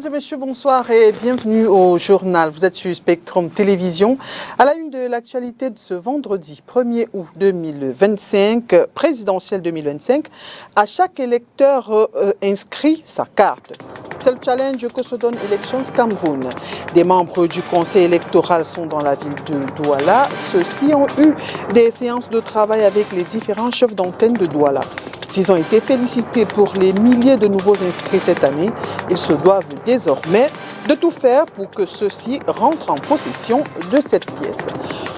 Mesdames et messieurs, bonsoir et bienvenue au journal. Vous êtes sur Spectrum Télévision. À la une de l'actualité de ce vendredi 1er août 2025, présidentielle 2025, à chaque électeur inscrit sa carte. C'est le challenge que se donne Elections Cameroun. Des membres du conseil électoral sont dans la ville de Douala. Ceux-ci ont eu des séances de travail avec les différents chefs d'antenne de Douala. S'ils ont été félicités pour les milliers de nouveaux inscrits cette année, ils se doivent désormais de tout faire pour que ceux-ci rentrent en possession de cette pièce.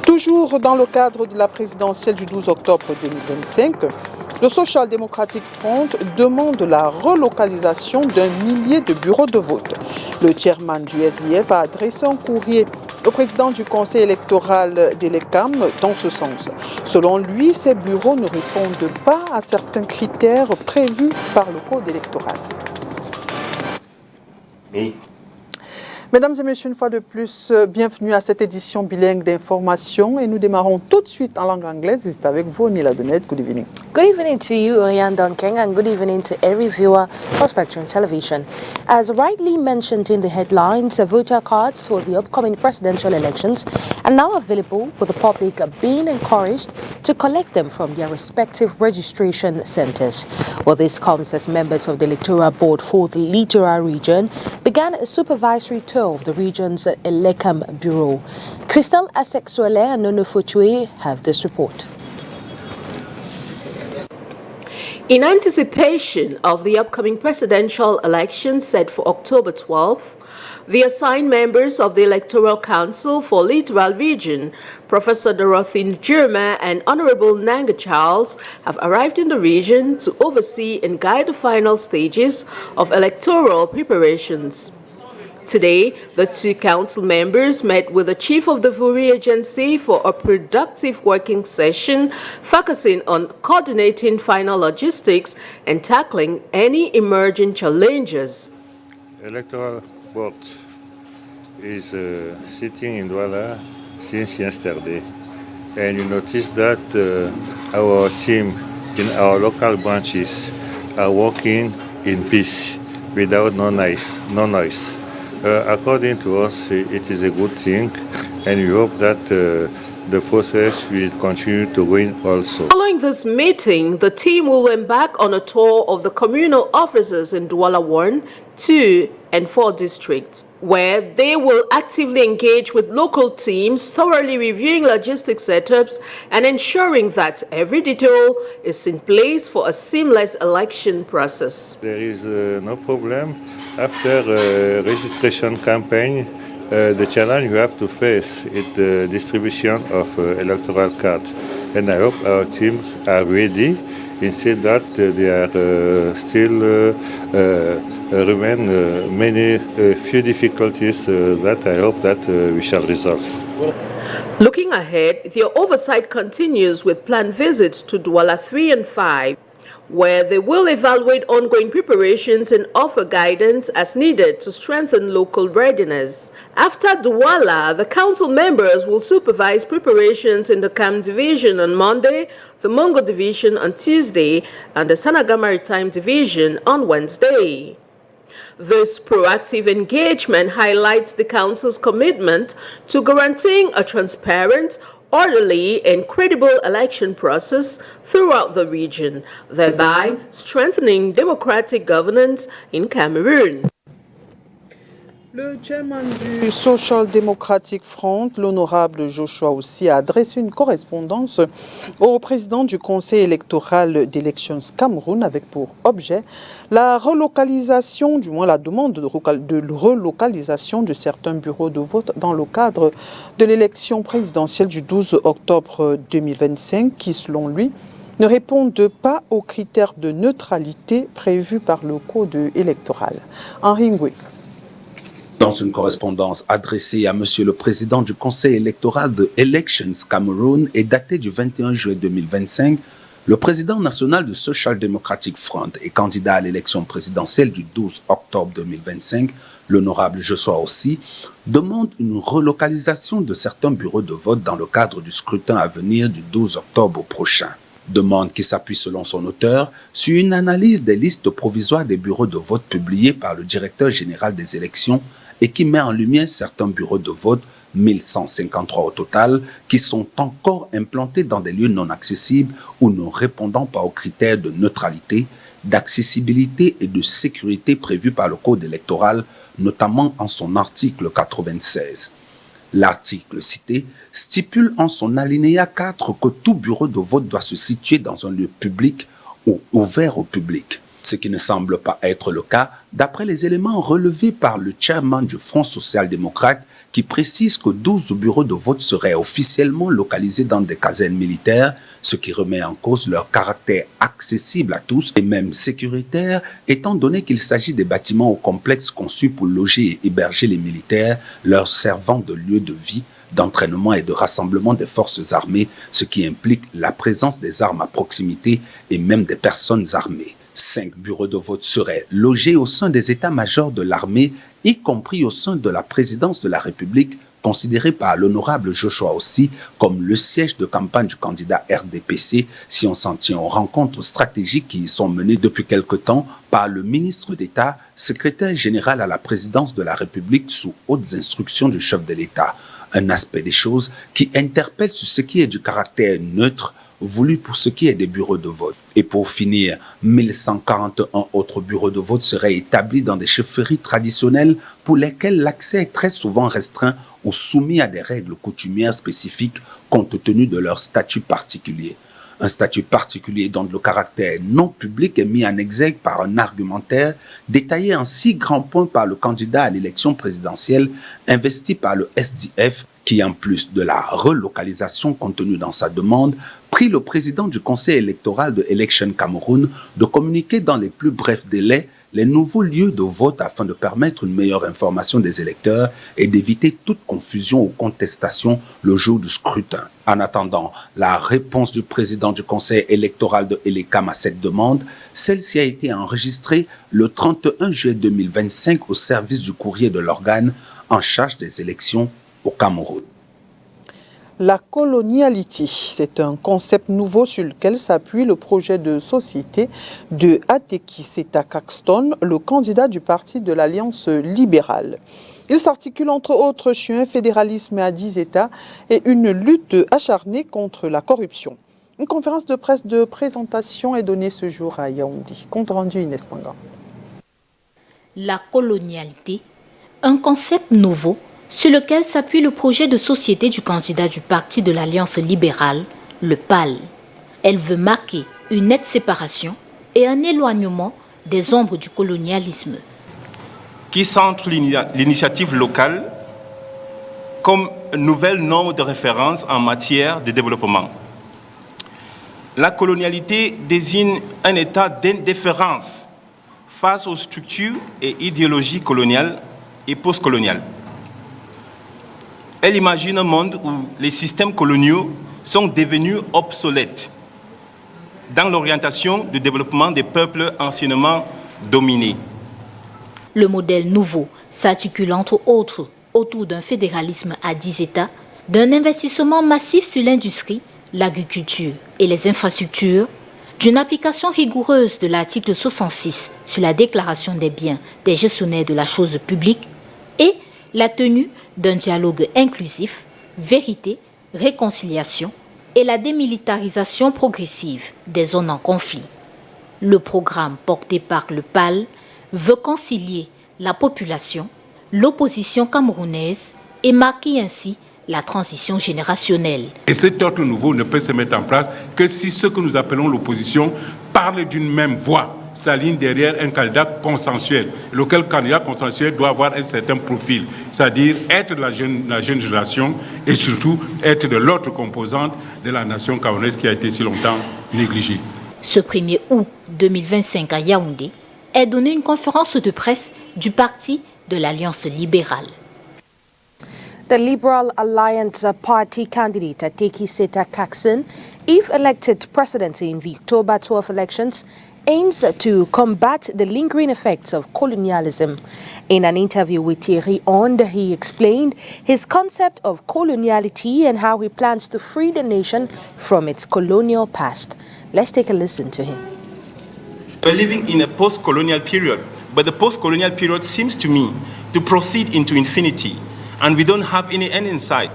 Toujours dans le cadre de la présidentielle du 12 octobre 2025, le Social Democratic Front demande la relocalisation d'un millier de bureaux de vote. Le chairman du SDF a adressé un courrier au président du conseil électoral d'Elecam dans ce sens. Selon lui, ces bureaux ne répondent pas à certains critères prévus par le code électoral. Oui. Mesdames et messieurs, une fois de plus, bienvenue à cette édition bilingue d'information et nous démarrons tout de suite en langue anglaise. C'est avec vous, Nila Donette. Good evening. Good evening to you, Oriane Donkeng, and good evening to every viewer for Spectrum Television. As rightly mentioned in the headlines, voter cards for the upcoming presidential elections are now available, with the public being encouraged to collect them from their respective registration centers. Well, this comes as members of the Electoral Board for the Littoral region began a supervisory tour of the region's Elecam Bureau. Christelle Asexuele and Nono Fuchue have this report. In anticipation of the upcoming presidential election set for October 12th, the assigned members of the Electoral Council for Littoral Region, Professor Dorothy Njirma and Honorable Nanga Charles, have arrived in the region to oversee and guide the final stages of electoral preparations. Today, the two council members met with the chief of the Vuri Agency for a productive working session focusing on coordinating final logistics and tackling any emerging challenges. Electoral board is sitting in Douala since yesterday, and you notice that our team in our local branches are working in peace without no noise. According to us, it is a good thing, and we hope that the process will continue to win also. Following this meeting, the team will embark on a tour of the communal offices in Douala 1, 2, and 4 districts, where they will actively engage with local teams, thoroughly reviewing logistic setups and ensuring that every detail is in place for a seamless election process. There is no problem. After a registration campaign, the challenge we have to face is the distribution of electoral cards. And I hope our teams are ready. Instead that there are still remain few difficulties that I hope that we shall resolve. Looking ahead, their oversight continues with planned visits to Douala 3 and 5, where they will evaluate ongoing preparations and offer guidance as needed to strengthen local readiness. After Douala, the council members will supervise preparations in the Kam Division on Monday, the Mongo Division on Tuesday, and the Sanaga Maritime Division on Wednesday. This proactive engagement highlights the Council's commitment to guaranteeing a transparent, orderly and credible election process throughout the region, thereby strengthening democratic governance in Cameroon. Le chairman du Social Democratic Front, l'honorable Joshua aussi, a adressé une correspondance au président du conseil électoral d'Elections Cameroun avec pour objet la relocalisation, du moins la demande de relocalisation de certains bureaux de vote dans le cadre de l'élection présidentielle du 12 octobre 2025 qui, selon lui, ne répondent pas aux critères de neutralité prévus par le code électoral. Henri Ngwe. Dans une correspondance adressée à Monsieur le Président du Conseil électoral de Elections Cameroun et datée du 21 juillet 2025, le président national du Social Democratic Front et candidat à l'élection présidentielle du 12 octobre 2025, l'honorable Joshua aussi, demande une relocalisation de certains bureaux de vote dans le cadre du scrutin à venir du 12 octobre prochain. Demande qui s'appuie selon son auteur sur une analyse des listes provisoires des bureaux de vote publiées par le directeur général des élections et qui met en lumière certains bureaux de vote, 1153 au total, qui sont encore implantés dans des lieux non accessibles ou ne répondant pas aux critères de neutralité, d'accessibilité et de sécurité prévus par le Code électoral, notamment en son article 96. L'article cité stipule en son alinéa 4 que tout bureau de vote doit se situer dans un lieu public ou ouvert au public, ce qui ne semble pas être le cas d'après les éléments relevés par le chairman du Front social-démocrate qui précise que 12 bureaux de vote seraient officiellement localisés dans des casernes militaires, ce qui remet en cause leur caractère accessible à tous et même sécuritaire, étant donné qu'il s'agit des bâtiments ou complexes conçus pour loger et héberger les militaires, leur servant de lieu de vie, d'entraînement et de rassemblement des forces armées, ce qui implique la présence des armes à proximité et même des personnes armées. 5 bureaux de vote seraient logés au sein des états-majors de l'armée, y compris au sein de la présidence de la République, considéré par l'honorable Joshua aussi comme le siège de campagne du candidat RDPC si on s'en tient aux rencontres stratégiques qui y sont menées depuis quelque temps par le ministre d'État, secrétaire général à la présidence de la République sous hautes instructions du chef de l'État. Un aspect des choses qui interpelle sur ce qui est du caractère neutre voulu pour ce qui est des bureaux de vote. Et pour finir, 1141 autres bureaux de vote seraient établis dans des chefferies traditionnelles pour lesquelles l'accès est très souvent restreint ou soumis à des règles coutumières spécifiques compte tenu de leur statut particulier. Un statut particulier dont le caractère non public est mis en exergue par un argumentaire détaillé en 6 grands points par le candidat à l'élection présidentielle investi par le SDF qui, en plus de la relocalisation contenue dans sa demande, prie le président du conseil électoral de Election Cameroun de communiquer dans les plus brefs délais les nouveaux lieux de vote afin de permettre une meilleure information des électeurs et d'éviter toute confusion ou contestation le jour du scrutin. En attendant la réponse du président du conseil électoral de Elecam à cette demande, celle-ci a été enregistrée le 31 juillet 2025 au service du courrier de l'organe en charge des élections au Cameroun. La coloniality, c'est un concept nouveau sur lequel s'appuie le projet de société de Ateki Seta Caxton, le candidat du parti de l'Alliance libérale. Il s'articule entre autres sur un fédéralisme à 10 États et une lutte acharnée contre la corruption. Une conférence de presse de présentation est donnée ce jour à Yaoundé. Compte rendu Inès Panga. La colonialité, un concept nouveau sur lequel s'appuie le projet de société du candidat du parti de l'Alliance libérale, le PAL. Elle veut marquer une nette séparation et un éloignement des ombres du colonialisme. Qui centre l'initiative locale comme nouvelle norme de référence en matière de développement. La colonialité désigne un état d'indifférence face aux structures et idéologies coloniales et postcoloniales. Elle imagine un monde où les systèmes coloniaux sont devenus obsolètes dans l'orientation du développement des peuples anciennement dominés. Le modèle nouveau s'articule entre autres autour d'un fédéralisme à 10 États, d'un investissement massif sur l'industrie, l'agriculture et les infrastructures, d'une application rigoureuse de l'article 66 sur la déclaration des biens des gestionnaires de la chose publique et la tenue d'un dialogue inclusif, vérité, réconciliation et la démilitarisation progressive des zones en conflit. Le programme porté par le PAL veut concilier la population, l'opposition camerounaise et marquer ainsi la transition générationnelle. Et cet ordre nouveau ne peut se mettre en place que si ceux que nous appelons l'opposition parlent d'une même voix, s'alignent derrière un candidat consensuel. Lequel candidat consensuel doit avoir un certain profil, c'est-à-dire être de la jeune génération et surtout être de l'autre composante de la nation camerounaise qui a été si longtemps négligée. Ce 1er août 2025 à Yaoundé est donnée une conférence de presse du parti de l'Alliance libérale. The Liberal Alliance Party candidate Ateki Seta Caxton, if elected president in the October 12 elections, aims to combat the lingering effects of colonialism. In an interview with Thierry Onde, he explained his concept of coloniality and how he plans to free the nation from its colonial past. Let's take a listen to him. We're living in a post-colonial period, but the post-colonial period seems to me to proceed into infinity, and we don't have any end in sight.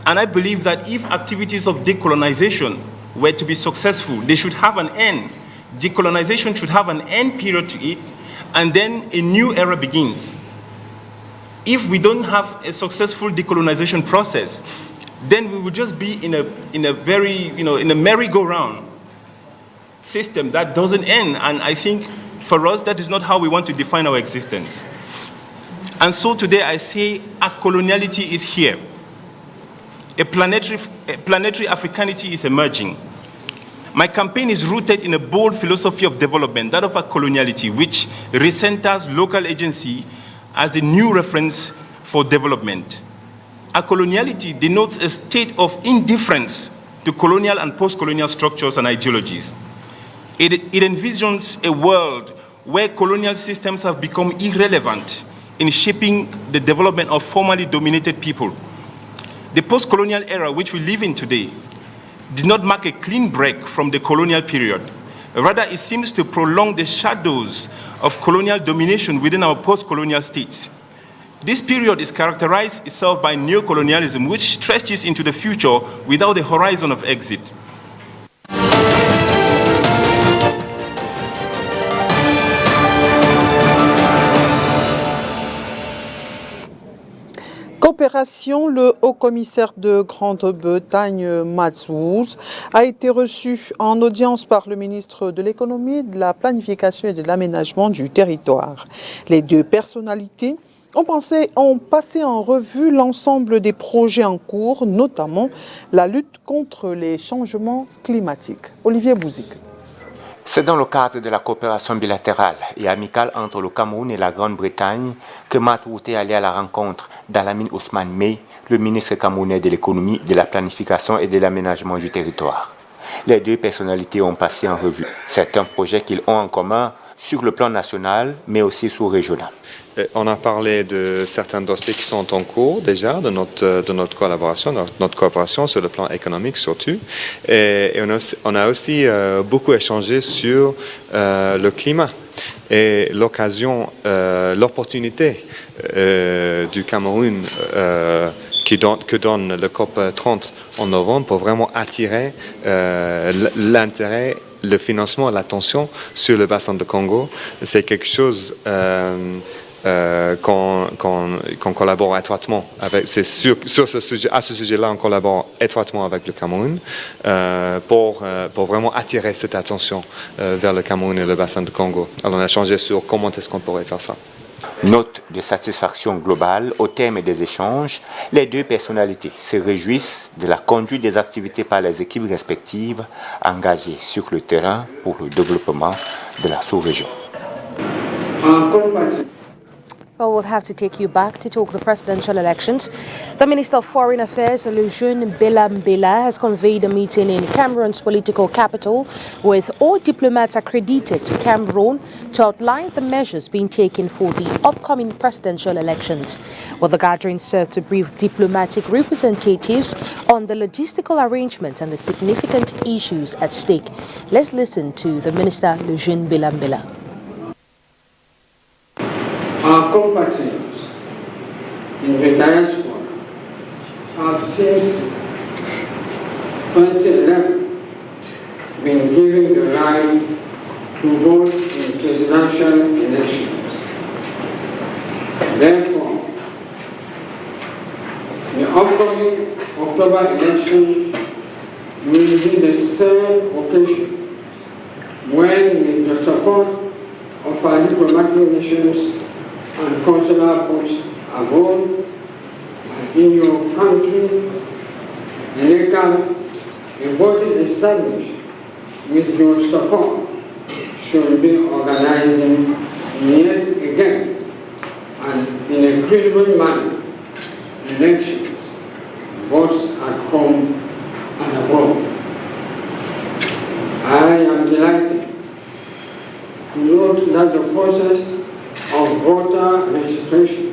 And I believe that if activities of decolonization were to be successful, they should have an end. Decolonization should have an end period to it, and then a new era begins. If we don't have a successful decolonization process, then we will just be in a very, in a merry-go-round system that doesn't end. And I think for us, that is not how we want to define our existence. And so today I say a coloniality is here. A planetary Africanity is emerging. My campaign is rooted in a bold philosophy of development, that of a coloniality, which recenters local agency as the new reference for development. A coloniality denotes a state of indifference to colonial and post-colonial structures and ideologies. It envisions a world where colonial systems have become irrelevant in shaping the development of formerly dominated people. The post-colonial era which we live in today did not mark a clean break from the colonial period. Rather, it seems to prolong the shadows of colonial domination within our post-colonial states. This period is characterized itself by neocolonialism, which stretches into the future without a horizon of exit. Coopération, le haut-commissaire de Grande-Bretagne, Matt Woods, a été reçu en audience par le ministre de l'Économie, de la Planification et de l'Aménagement du territoire. Les deux personnalités ont passé en revue l'ensemble des projets en cours, notamment la lutte contre les changements climatiques. Olivier Bouzik. C'est dans le cadre de la coopération bilatérale et amicale entre le Cameroun et la Grande-Bretagne que Matt Woods est allé à la rencontre d'Alamine Ousmane Mey, le ministre camerounais de l'économie, de la planification et de l'aménagement du territoire. Les deux personnalités ont passé en revue certains projets qu'ils ont en commun sur le plan national, mais aussi sous-régional. On a parlé de certains dossiers qui sont en cours déjà de notre collaboration, notre coopération sur le plan économique surtout. Et on a aussi beaucoup échangé sur le climat et l'occasion, l'opportunité du Cameroun que donne le COP 30 en novembre pour vraiment attirer l'intérêt, le financement, l'attention sur le bassin de Congo. C'est quelque chose qu'on collabore étroitement avec. C'est sur ce sujet, à ce sujet-là, on collabore étroitement avec le Cameroun pour vraiment attirer cette attention vers le Cameroun et le bassin de Congo. Alors on a échangé sur comment est-ce qu'on pourrait faire ça. Note de satisfaction globale au terme des échanges, les deux personnalités se réjouissent de la conduite des activités par les équipes respectives engagées sur le terrain pour le développement de la sous-région. Well, we'll have to take you back to talk the presidential elections. The Minister of Foreign Affairs, Lejeune Mbela, has convened a meeting in Cameroon's political capital with all diplomats accredited to Cameroon to outline the measures being taken for the upcoming presidential elections. Well, the gathering served to brief diplomatic representatives on the logistical arrangements and the significant issues at stake. Let's listen to the Minister, Lejeune Mbela. Our compatriots in the diaspora have since 2011 been given the right to vote in presidential elections. Therefore, the upcoming October election will be the third occasion when, with the support of our diplomatic missions and consular posts abroad and in your country, a body established with your support should be organizing yet again and in a credible manner elections, both at home and abroad. I am delighted to note that the process of voter registration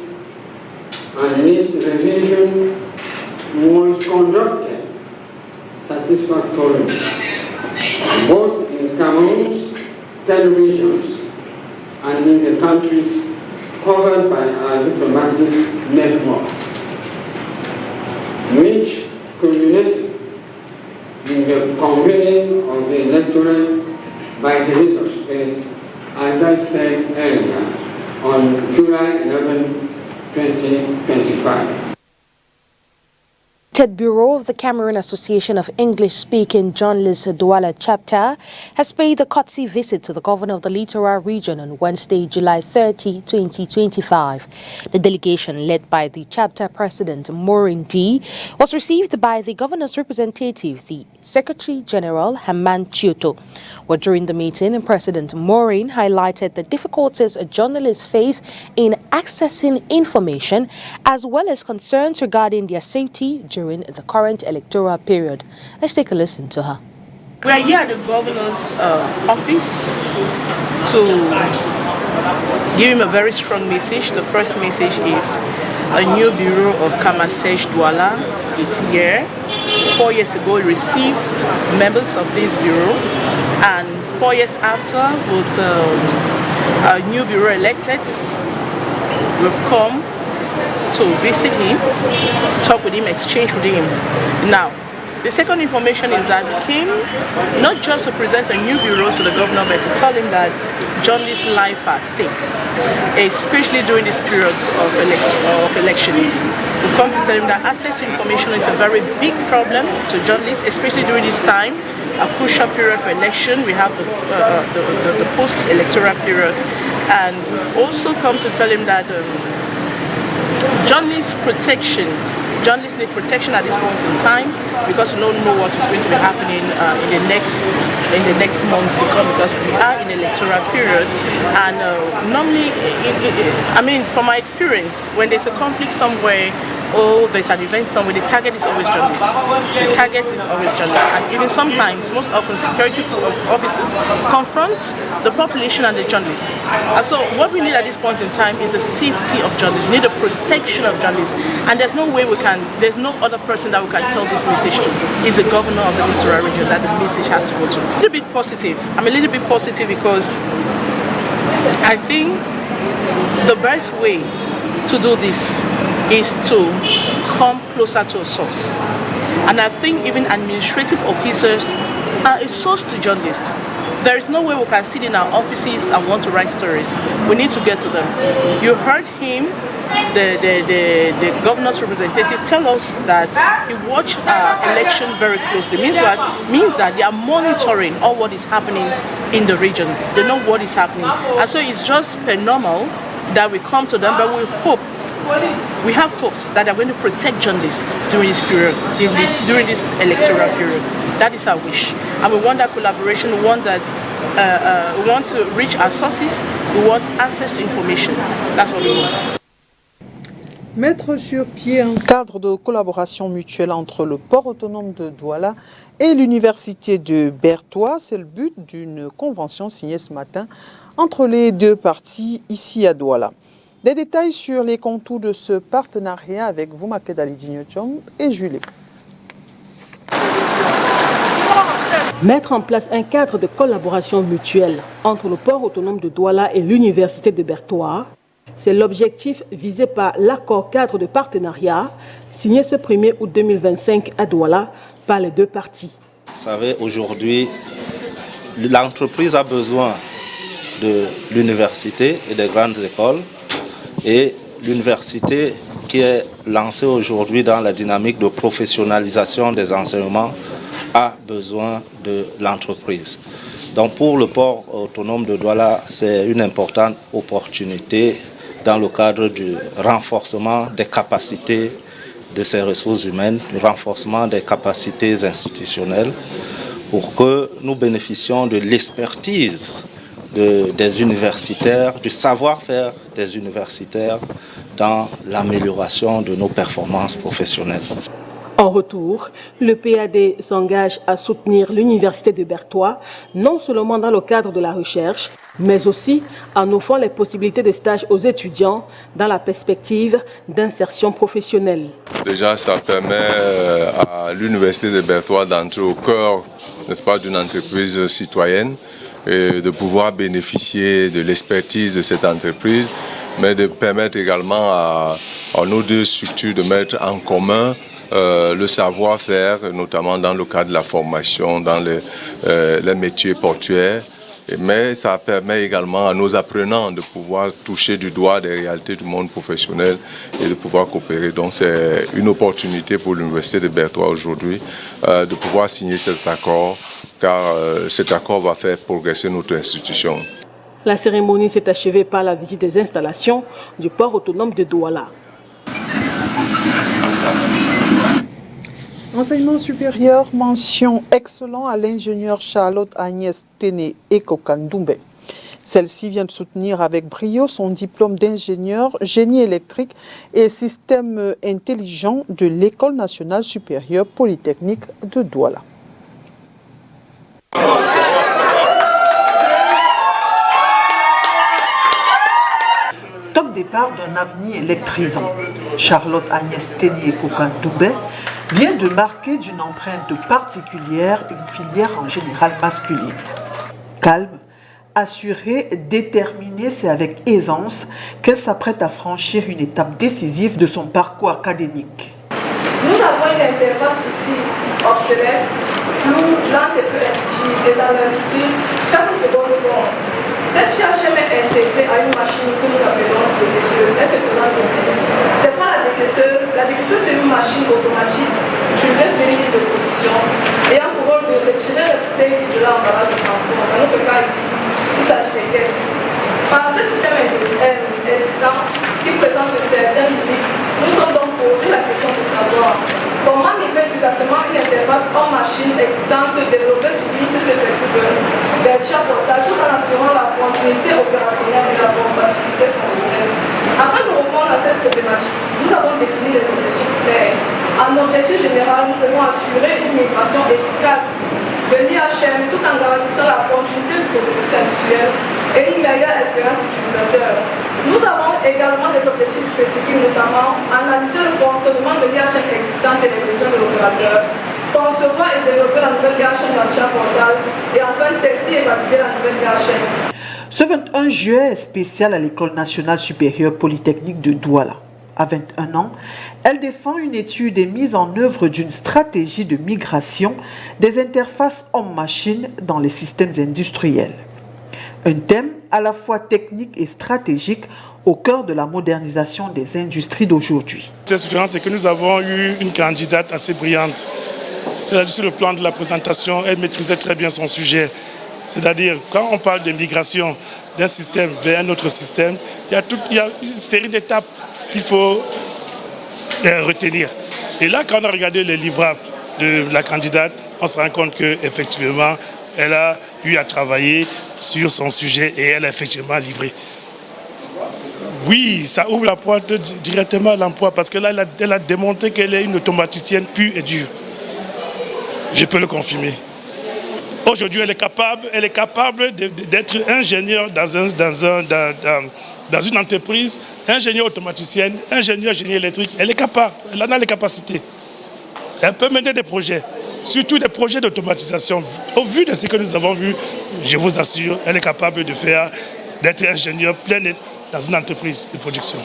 and its revision was conducted satisfactorily. Both 10 regions and in the countries covered by our diplomatic network, which culminated in the convening of the electorate by the head of state, as I said earlier, on July 11, 2025. Bureau of the Cameroon Association of English-Speaking Journalists Douala chapter has paid a courtesy visit to the governor of the Littoral region on Wednesday, July 30, 2025. The delegation, led by the chapter president, Maureen D., was received by the governor's representative, the Secretary General, Haman Chioto. Well, during the meeting, President Maureen highlighted the difficulties journalists face in accessing information, as well as concerns regarding their safety during the current electoral period. Let's take a listen to her. We are here at the governor's office to give him a very strong message. The first message is a new bureau of Kamasesh Douala is here. 4 years ago, we received members of this bureau, and 4 years after, with a new bureau elected, we've come to visit him, talk with him, exchange with him. Now, the second information is that we came not just to present a new bureau to the governor, but to tell him that journalists' life are at stake, especially during this period of elections. We've come to tell him that access to information is a very big problem to journalists, especially during this time, a crucial period for election. We have the post-electoral period, and we've also come to tell him that journalists need protection at this point in time, because we don't know what is going to be happening in the next months to come, because we are in electoral period. And normally, I mean, from my experience, when there's a conflict somewhere, or there's an event somewhere, the target is always journalists. The target is always journalists. And even sometimes, most often, security officers confronts the population and the journalists. And so what we need at this point in time is the safety of journalists. We need the protection of journalists. And there's no other person that we can tell this message to. It's the governor of the Littoral region that the message has to go to. A little bit positive. I'm a little bit positive because I think the best way to do this is to come closer to a source. And I think even administrative officers are a source to journalists. There is no way we can sit in our offices and want to write stories. We need to get to them. You heard him, the governor's representative, tell us that he watched our election very closely. Means that they are monitoring all what is happening in the region. They know what is happening. And so it's just normal that we come to them, but we have hopes that they're going to protect journalists during this period, during this electoral period. That is our wish, and we want that collaboration. We want that we want to reach our sources. We want access to information. That's what we want. Mettre sur pied un cadre de collaboration mutuelle entre le port autonome de Douala et l'université de Bertoua, c'est le but d'une convention signée ce matin entre les deux parties ici à Douala. Des détails sur les contours de ce partenariat avec vous, Makedali Dignotium et Julie. Mettre en place un cadre de collaboration mutuelle entre le port autonome de Douala et l'université de Bertoua, c'est l'objectif visé par l'accord cadre de partenariat signé ce 1er août 2025 à Douala par les deux parties. Vous savez, aujourd'hui, l'entreprise a besoin de l'université et des grandes écoles, et l'université qui est lancée aujourd'hui dans la dynamique de professionnalisation des enseignements a besoin de l'entreprise. Donc pour le port autonome de Douala, c'est une importante opportunité dans le cadre du renforcement des capacités de ses ressources humaines, du renforcement des capacités institutionnelles, pour que nous bénéficions de l'expertise des universitaires, du savoir-faire des universitaires dans l'amélioration de nos performances professionnelles. En retour, le PAD s'engage à soutenir l'université de Bertoua, non seulement dans le cadre de la recherche, mais aussi en offrant les possibilités de stage aux étudiants dans la perspective d'insertion professionnelle. Déjà, ça permet à l'université de Bertoua d'entrer au cœur, n'est-ce pas, d'une entreprise citoyenne de pouvoir bénéficier de l'expertise de cette entreprise, mais de permettre également à nos deux structures de mettre en commun le savoir-faire, notamment dans le cadre de la formation, dans les métiers portuaires. Mais ça permet également à nos apprenants de pouvoir toucher du doigt des réalités du monde professionnel et de pouvoir coopérer. Donc c'est une opportunité pour l'Université de Berthoud aujourd'hui de pouvoir signer cet accord, car cet accord va faire progresser notre institution. La cérémonie s'est achevée par la visite des installations du port autonome de Douala. Enseignement supérieur, mention excellent à l'ingénieure Charlotte Agnès Téné Ekokandoumbe. Celle-ci vient de soutenir avec brio son diplôme d'ingénieur génie électrique et système intelligent de l'École nationale supérieure polytechnique de Douala. Top départ d'un avenir électrisant. Charlotte Agnès Téné Ekokandoumbe vient de marquer d'une empreinte particulière une filière en général masculine. Calme, assurée, déterminée, c'est avec aisance qu'elle s'apprête à franchir une étape décisive de son parcours académique. Nous avons une interface ici obsolète, floue, lente et peu intuitive, et dans l'industrie, chaque seconde compte. Cette CHM est intégrée à une machine que nous appelons décaisseuse. Elle se présente ici. Ce n'est pas la décaisseuse. La décaisseuse, c'est une machine automatique utilisée sur une ligne de production ayant pour rôle de retirer les bouteilles de l'emballage de transport. Dans notre cas ici, il s'agit des caisses. Par ce système existant qui présente certains limites, nous sommes donc posé la question de savoir comment migrer efficacement une interface en machine existante développée sous l'ICC flexible vers Chia Portal tout en assurant la continuité opérationnelle et la compatibilité fonctionnelle. Afin de répondre à cette problématique, nous avons défini des objectifs clairs. En objectif général, nous devons assurer une migration efficace de l'IHM tout en garantissant la continuité du processus industriel et une meilleure expérience utilisateur. Nous avons également des objectifs spécifiques, notamment analyser le fonctionnement de l'IHM existante et les besoins de l'opérateur, concevoir et développer la nouvelle IHM dans Chia Portal et enfin tester et valider la nouvelle IHM. Ce 21 juillet est spécial à l'École nationale supérieure polytechnique de Douala. À 21 ans, elle défend une étude et mise en œuvre d'une stratégie de migration des interfaces homme-machine dans les systèmes industriels. Un thème à la fois technique et stratégique au cœur de la modernisation des industries d'aujourd'hui. C'est que nous avons eu une candidate assez brillante. C'est-à-dire sur le plan de la présentation, elle maîtrisait très bien son sujet. C'est-à-dire, quand on parle de migration d'un système vers un autre système, il y a une série d'étapes qu'il faut retenir. Et là, quand on a regardé les livrables de la candidate, on se rend compte qu'effectivement, elle a eu à travailler sur son sujet et elle a effectivement livré. Oui, ça ouvre la porte directement à l'emploi parce que là, elle a démontré qu'elle est une automaticienne pure et dure. Je peux le confirmer. Aujourd'hui, elle est capable d'être ingénieure dans une entreprise, ingénieure automaticienne, ingénieure génie électrique. Elle est capable, elle en a les capacités. Elle peut mener des projets, surtout des projets d'automatisation. Au vu de ce que nous avons vu, je vous assure, elle est capable d'être ingénieure pleine dans une entreprise de production.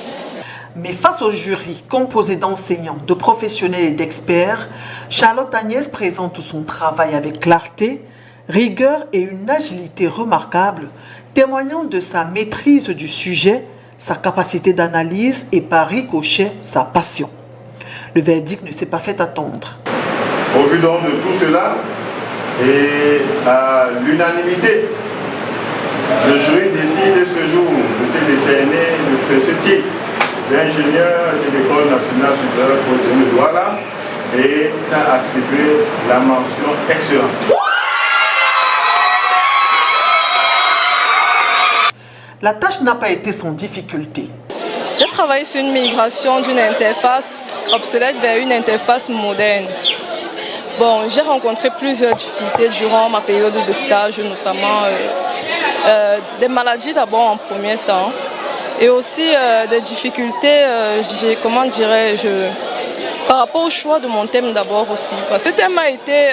Mais face au jury composé d'enseignants, de professionnels et d'experts, Charlotte Agnès présente son travail avec clarté, rigueur et une agilité remarquable, témoignant de sa maîtrise du sujet, sa capacité d'analyse et par ricochet, sa passion. Le verdict ne s'est pas fait attendre. Au vu donc de tout cela et à l'unanimité, le jury décide ce jour de décerner le précieux titre d'ingénieur de l'École nationale supérieure polytechnique de Douala et a attribué la mention excellente. La tâche n'a pas été sans difficulté. J'ai travaillé sur une migration d'une interface obsolète vers une interface moderne. Bon, j'ai rencontré plusieurs difficultés durant ma période de stage, notamment des maladies d'abord en premier temps, et aussi des difficultés, comment dirais-je, Par rapport au choix de mon thème d'abord aussi, parce que ce thème a été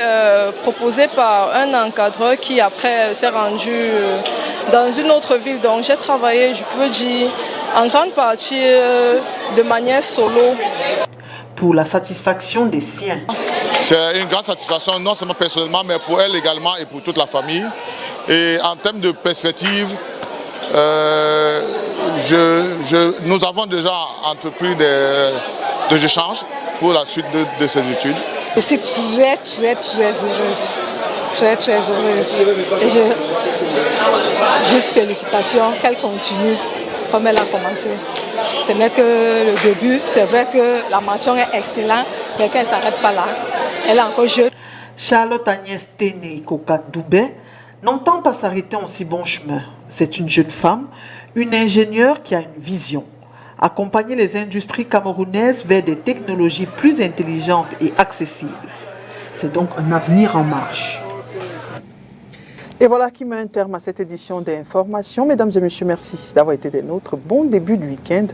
proposé par un encadreur qui après s'est rendu dans une autre ville. Donc j'ai travaillé, je peux dire, en grande partie de manière solo. Pour la satisfaction des siens. C'est une grande satisfaction, non seulement personnellement, mais pour elle également et pour toute la famille. Et en termes de perspective, nous avons déjà entrepris des échanges pour la suite de ces études. Je suis très heureuse. Très heureuse. Et juste félicitations qu'elle continue comme elle a commencé. Ce n'est que le début. C'est vrai que la mention est excellente, mais qu'elle ne s'arrête pas là. Elle est encore jeune. Charlotte Agnès Téné Kokandoubé n'entend pas s'arrêter en si bon chemin. C'est une jeune femme, une ingénieure qui a une vision. Accompagner les industries camerounaises vers des technologies plus intelligentes et accessibles. C'est donc un avenir en marche. Et voilà qui met un terme à cette édition d'Information. Mesdames et messieurs, merci d'avoir été des nôtres. Bon début de week-end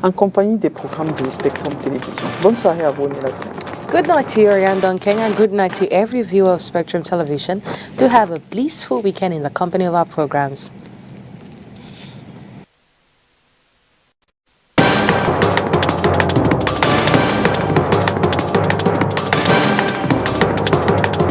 en compagnie des programmes de Spectrum Télévision. Bonne soirée à vous. Good night to you, Oriane Donkeng, and good night to every viewer of Spectrum Television. Do have a blissful weekend in the company of our programs.